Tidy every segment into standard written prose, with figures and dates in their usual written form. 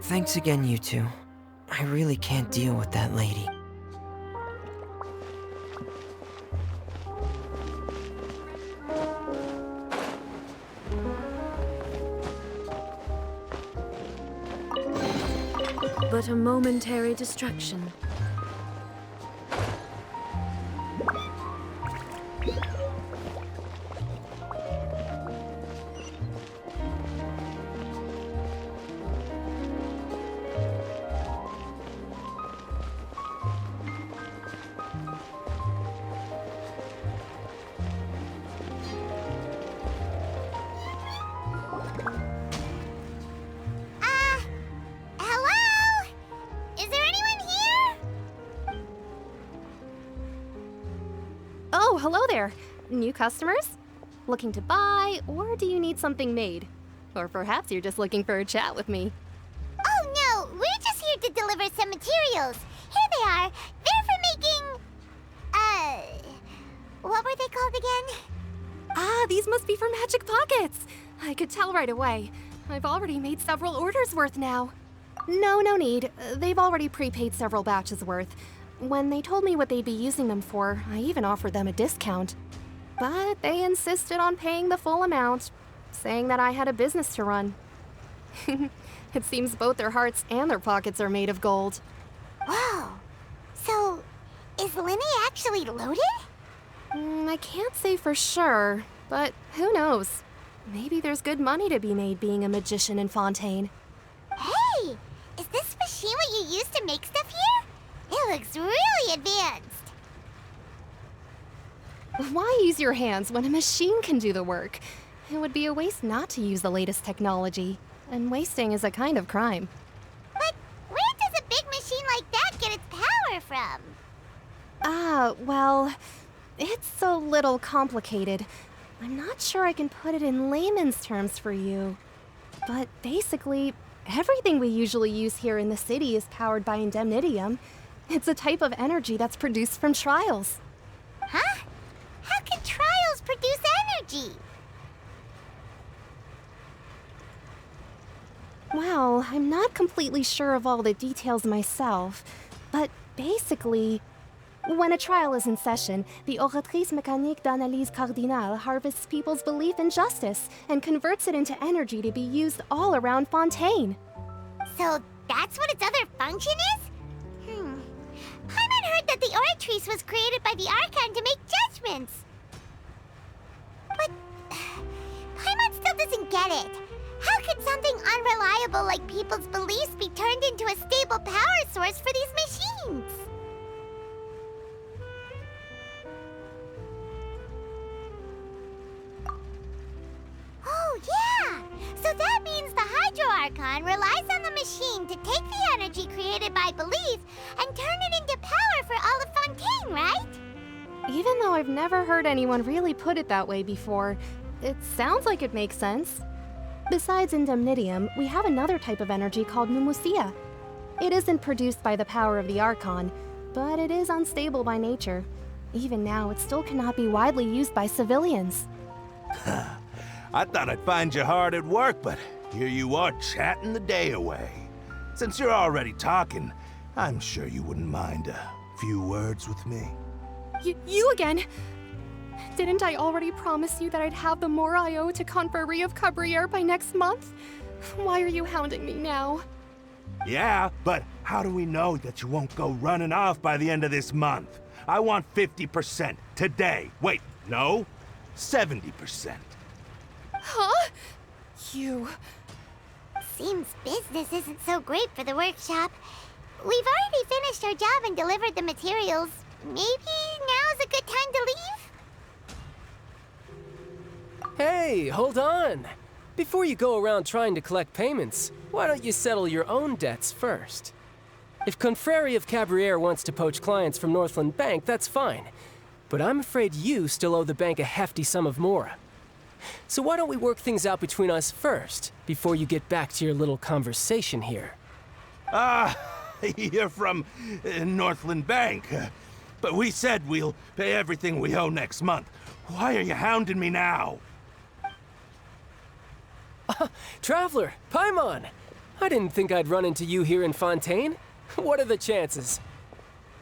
Thanks again, you two. I really can't deal with that lady. But a momentary distraction. Hello? Is there anyone here? Oh, hello there. New customers? Looking to buy, or do you need something made? Or perhaps you're just looking for a chat with me. Oh no, we're just here to deliver some materials. Here they are. They're for making... what were they called again? Ah, these must be for Magic Pockets! I could tell right away. I've already made several orders worth now. No need. They've already prepaid several batches worth. When they told me what they'd be using them for, I even offered them a discount. But they insisted on paying the full amount, saying that I had a business to run. It seems both their hearts and their pockets are made of gold. Whoa. So, is Linny actually loaded? I can't say for sure, but who knows? Maybe there's good money to be made being a magician in Fontaine. Hey! Is this machine what you use to make stuff here? It looks really advanced. Why use your hands when a machine can do the work? It would be a waste not to use the latest technology, and wasting is a kind of crime. But where does a big machine like that get its power from? Well, it's a little complicated. I'm not sure I can put it in layman's terms for you. But basically, everything we usually use here in the city is powered by indemnitium. It's a type of energy that's produced from trials. Huh? How can trials produce energy? Well, I'm not completely sure of all the details myself, but basically, when a trial is in session, the oratrice mécanique d'analyse cardinale harvests people's belief in justice and converts it into energy to be used all around Fontaine. So that's what its other function is? Paimon heard that the Oratrice was created by the Archon to make judgments. But Paimon still doesn't get it. How could something unreliable like people's beliefs be turned into a stable power source for these machines? Oh, yeah! So that means the Hydro Archon relies on the machine to take the energy created by belief and turn it into power for all of Fontaine, right? Even though I've never heard anyone really put it that way before, it sounds like it makes sense. Besides indemnitium, we have another type of energy called pneumosia. It isn't produced by the power of the Archon, but it is unstable by nature. Even now, it still cannot be widely used by civilians. I thought I'd find you hard at work, but here you are chatting the day away. Since you're already talking, I'm sure you wouldn't mind a few words with me. You again? Didn't I already promise you that I'd have the more I owe to Confrérie of Cabriere by next month? Why are you hounding me now? Yeah, but how do we know that you won't go running off by the end of this month? I want 50% today. Wait, no, 70%. Huh? You... Seems business isn't so great for the workshop. We've already finished our job and delivered the materials. Maybe now's a good time to leave? Hey, hold on. Before you go around trying to collect payments, why don't you settle your own debts first? If Confrérie of Cabriere wants to poach clients from Northland Bank, that's fine. But I'm afraid you still owe the bank a hefty sum of mora. So why don't we work things out between us first, before you get back to your little conversation here? You're from Northland Bank. But we said we'll pay everything we owe next month. Why are you hounding me now? Traveler, Paimon! I didn't think I'd run into you here in Fontaine. What are the chances?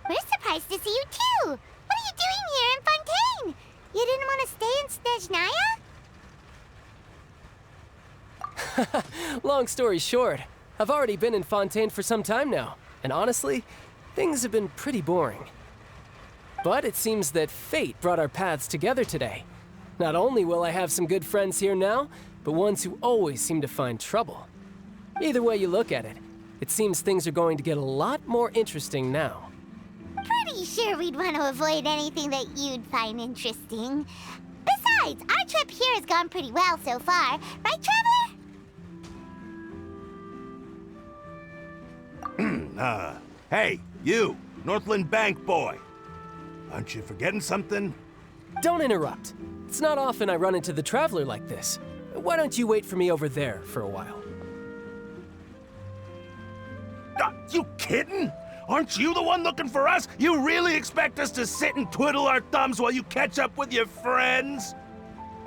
We're surprised to see you too! What are you doing here in Fontaine? You didn't want to stay in Snezhnaya? Long story short, I've already been in Fontaine for some time now, and honestly, things have been pretty boring. But it seems that fate brought our paths together today. Not only will I have some good friends here now, but ones who always seem to find trouble. Either way you look at it, it seems things are going to get a lot more interesting now. Pretty sure we'd want to avoid anything that you'd find interesting. Besides, our trip here has gone pretty well so far. Right, Traveler? Hey, you, Northland Bank boy. Aren't you forgetting something? Don't interrupt. It's not often I run into the Traveler like this. Why don't you wait for me over there for a while? You kidding? Aren't you the one looking for us? You really expect us to sit and twiddle our thumbs while you catch up with your friends?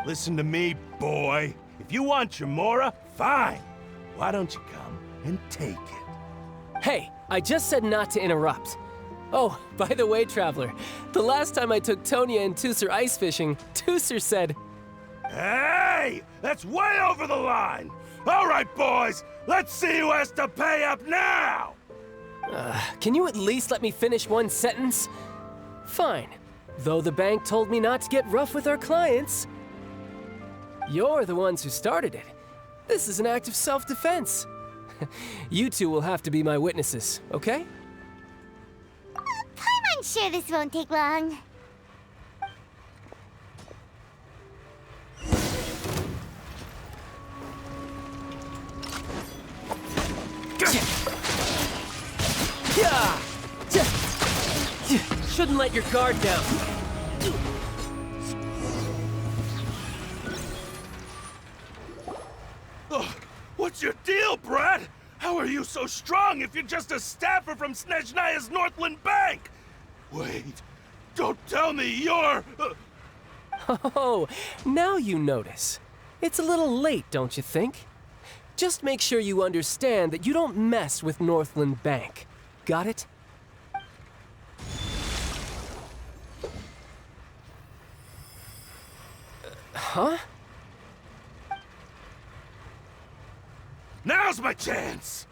Listen to me, boy. If you want your Mora, fine. Why don't you come and take it? Hey, I just said not to interrupt. Oh, by the way, Traveler, the last time I took Tonya and Tusser ice fishing, Tusser said, Hey! That's way over the line! All right, boys, let's see who has to pay up now! Can you at least let me finish one sentence? Fine. Though the bank told me not to get rough with our clients. You're the ones who started it. This is an act of self-defense. You two will have to be my witnesses, okay? I'm unsure this won't take long. Shouldn't let your guard down. Oh, what's your deal, Brad? How are you so strong if you're just a staffer from Snezhnaya's Northland Bank? Wait, don't tell me you're... Oh, now you notice. It's a little late, don't you think? Just make sure you understand that you don't mess with Northland Bank. Got it? Huh? Now's my chance!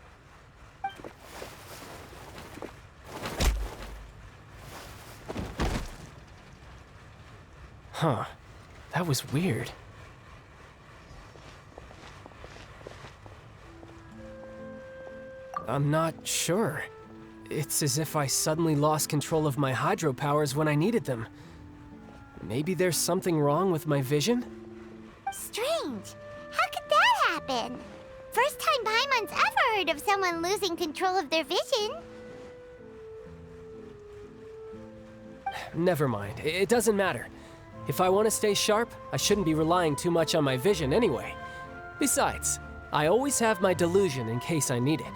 Huh. That was weird. I'm not sure. It's as if I suddenly lost control of my hydro powers when I needed them. Maybe there's something wrong with my vision? Strange. How could that happen? First time Paimon's ever heard of someone losing control of their vision. Never mind. It doesn't matter. If I want to stay sharp, I shouldn't be relying too much on my vision anyway. Besides, I always have my delusion in case I need it.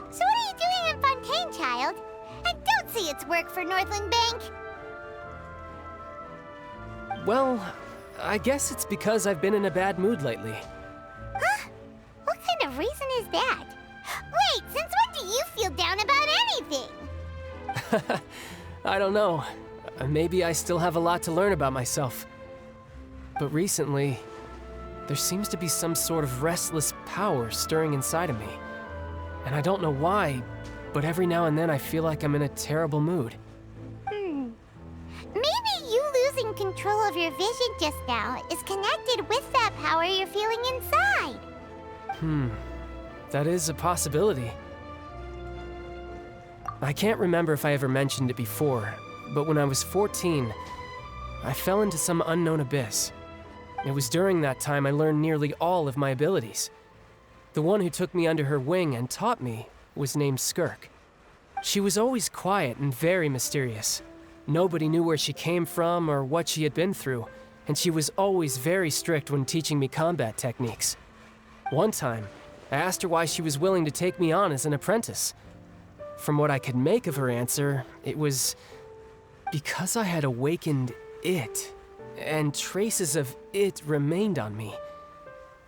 So what are you doing in Fontaine, child? I don't see its work for Northland Bank. Well, I guess it's because I've been in a bad mood lately. Huh? What kind of reason is that? Wait, since when do you feel down about anything? I don't know. Maybe I still have a lot to learn about myself. But recently, there seems to be some sort of restless power stirring inside of me. And I don't know why, but every now and then I feel like I'm in a terrible mood. Maybe you losing control of your vision just now is connected with that power you're feeling inside. That is a possibility. I can't remember if I ever mentioned it before, but when I was 14, I fell into some unknown abyss. It was during that time I learned nearly all of my abilities. The one who took me under her wing and taught me was named Skirk. She was always quiet and very mysterious. Nobody knew where she came from or what she had been through, and she was always very strict when teaching me combat techniques. One time, I asked her why she was willing to take me on as an apprentice. From what I could make of her answer, it was because I had awakened it, and traces of it remained on me.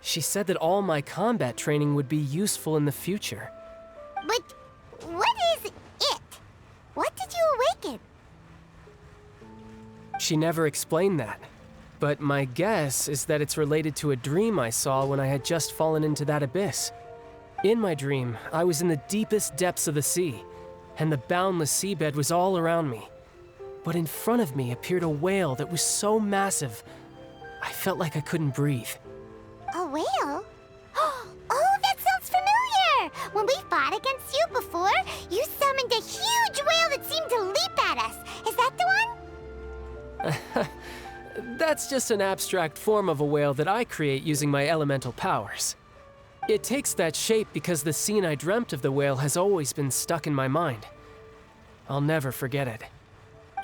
She said that all my combat training would be useful in the future. But what is it? What did you awaken? She never explained that. But my guess is that it's related to a dream I saw when I had just fallen into that abyss. In my dream, I was in the deepest depths of the sea, and the boundless seabed was all around me. But in front of me appeared a whale that was so massive, I felt like I couldn't breathe. A whale? Oh, that sounds familiar! When we fought against you before, you summoned a huge whale that seemed to leap at us. Is that the one? That's just an abstract form of a whale that I create using my elemental powers. It takes that shape because the scene I dreamt of the whale has always been stuck in my mind. I'll never forget it.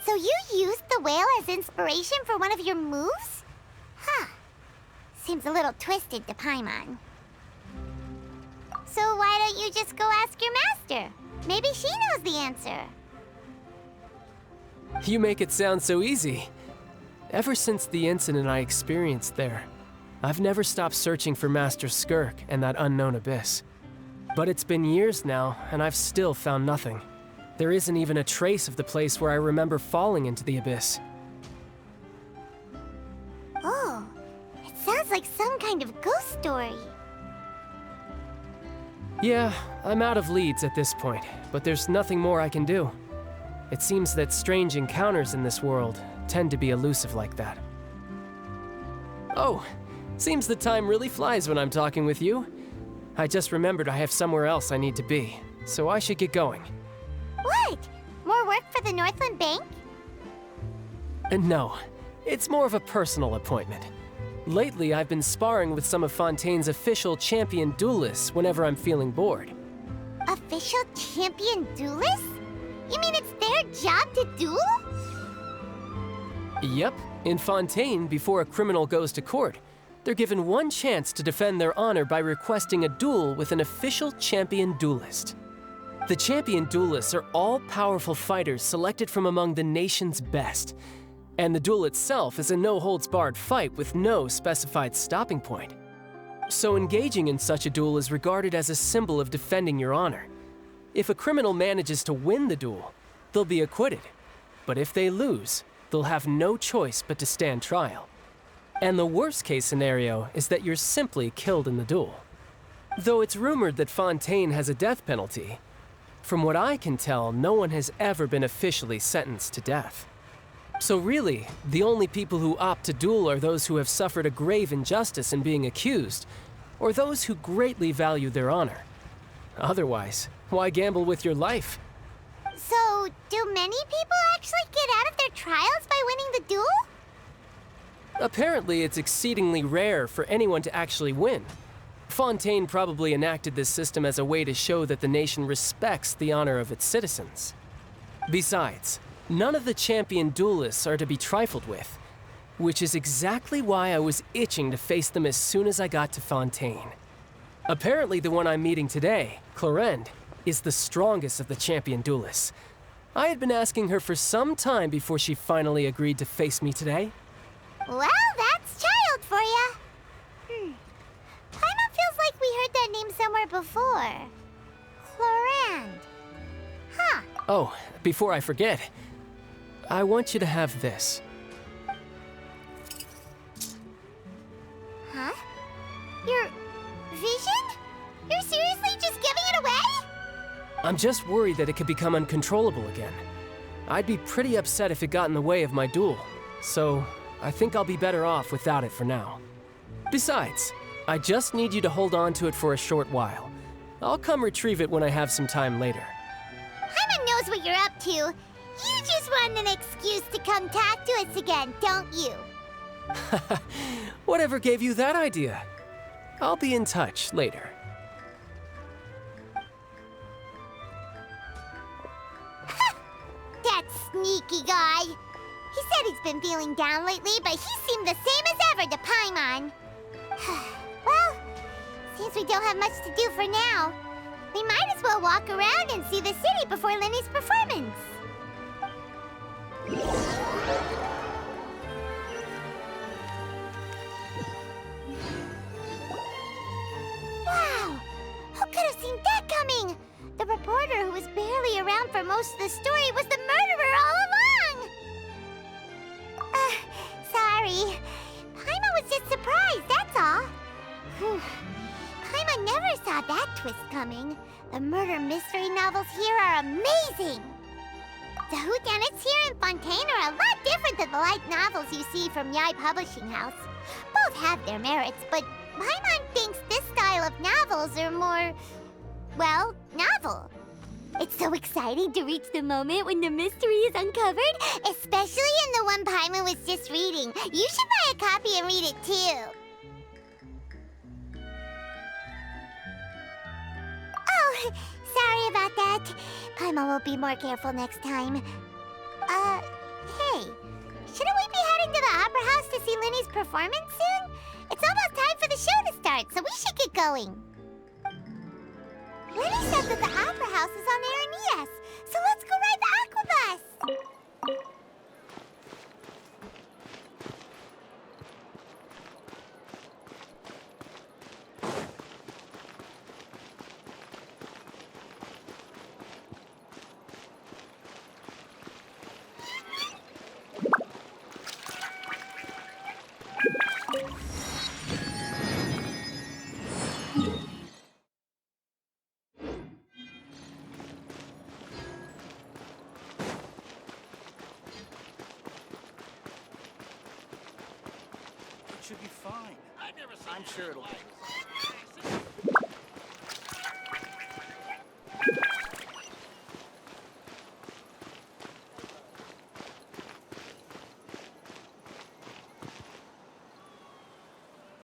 So you used the whale as inspiration for one of your moves? Huh. Seems a little twisted to Paimon. So why don't you just go ask your master? Maybe she knows the answer. You make it sound so easy. Ever since the incident I experienced there, I've never stopped searching for Master Skirk and that unknown abyss. But it's been years now, and I've still found nothing. There isn't even a trace of the place where I remember falling into the abyss. Oh, it sounds like some kind of ghost story. Yeah, I'm out of leads at this point, but there's nothing more I can do. It seems that strange encounters in this world tend to be elusive like that. Oh, seems the time really flies when I'm talking with you. I just remembered I have somewhere else I need to be, so I should get going. What? More work for the Northland Bank? No, it's more of a personal appointment. Lately, I've been sparring with some of Fontaine's official champion duelists whenever I'm feeling bored. Official champion duelists? You mean it's their job to duel? Yep, in Fontaine, before a criminal goes to court, they're given one chance to defend their honor by requesting a duel with an official champion duelist. The champion duelists are all-powerful fighters selected from among the nation's best, and the duel itself is a no-holds-barred fight with no specified stopping point. So engaging in such a duel is regarded as a symbol of defending your honor. If a criminal manages to win the duel, they'll be acquitted. But if they lose, they'll have no choice but to stand trial. And the worst-case scenario is that you're simply killed in the duel. Though it's rumored that Fontaine has a death penalty, from what I can tell, no one has ever been officially sentenced to death. So really, the only people who opt to duel are those who have suffered a grave injustice in being accused, or those who greatly value their honor. Otherwise, why gamble with your life? So, do many people actually get out of their trials by winning the duel? Apparently, it's exceedingly rare for anyone to actually win. Fontaine probably enacted this system as a way to show that the nation respects the honor of its citizens. Besides, none of the champion duelists are to be trifled with, which is exactly why I was itching to face them as soon as I got to Fontaine. Apparently, the one I'm meeting today, Clorinde, is the strongest of the champion duelists. I had been asking her for some time before she finally agreed to face me today. Well, that's child for ya. Paimon feels like we heard that name somewhere before. Clorinde. Huh. Oh, before I forget, I want you to have this. Huh? Your vision? You're seriously just giving it away? I'm just worried that it could become uncontrollable again. I'd be pretty upset if it got in the way of my duel, so I think I'll be better off without it for now. Besides, I just need you to hold on to it for a short while. I'll come retrieve it when I have some time later. Paimon knows what you're up to. You just want an excuse to come talk to us again, don't you? Whatever gave you that idea? I'll be in touch later. That sneaky guy. He said he's been feeling down lately, but he seemed the same as ever to Paimon. Well, since we don't have much to do for now, we might as well walk around and see the city before Lenny's performance. The reporter who was barely around for most of the story was the murderer all along! Sorry. Paimon was just surprised, that's all. Whew. Paimon never saw that twist coming. The murder mystery novels here are amazing! The whodunits here in Fontaine are a lot different than the light novels you see from Yai Publishing House. Both have their merits, but Paimon thinks this style of novels are more, well, novel. It's so exciting to reach the moment when the mystery is uncovered, especially in the one Paimon was just reading. You should buy a copy and read it too. Oh, sorry about that. Paimon will be more careful next time. Hey, shouldn't we be heading to the Opera House to see Linny's performance soon? It's almost time for the show to start, so we should get going. Linny said that the Opera House is on Aranias, so let's go ride the Aquabus! Should be fine. I'm sure it'll be.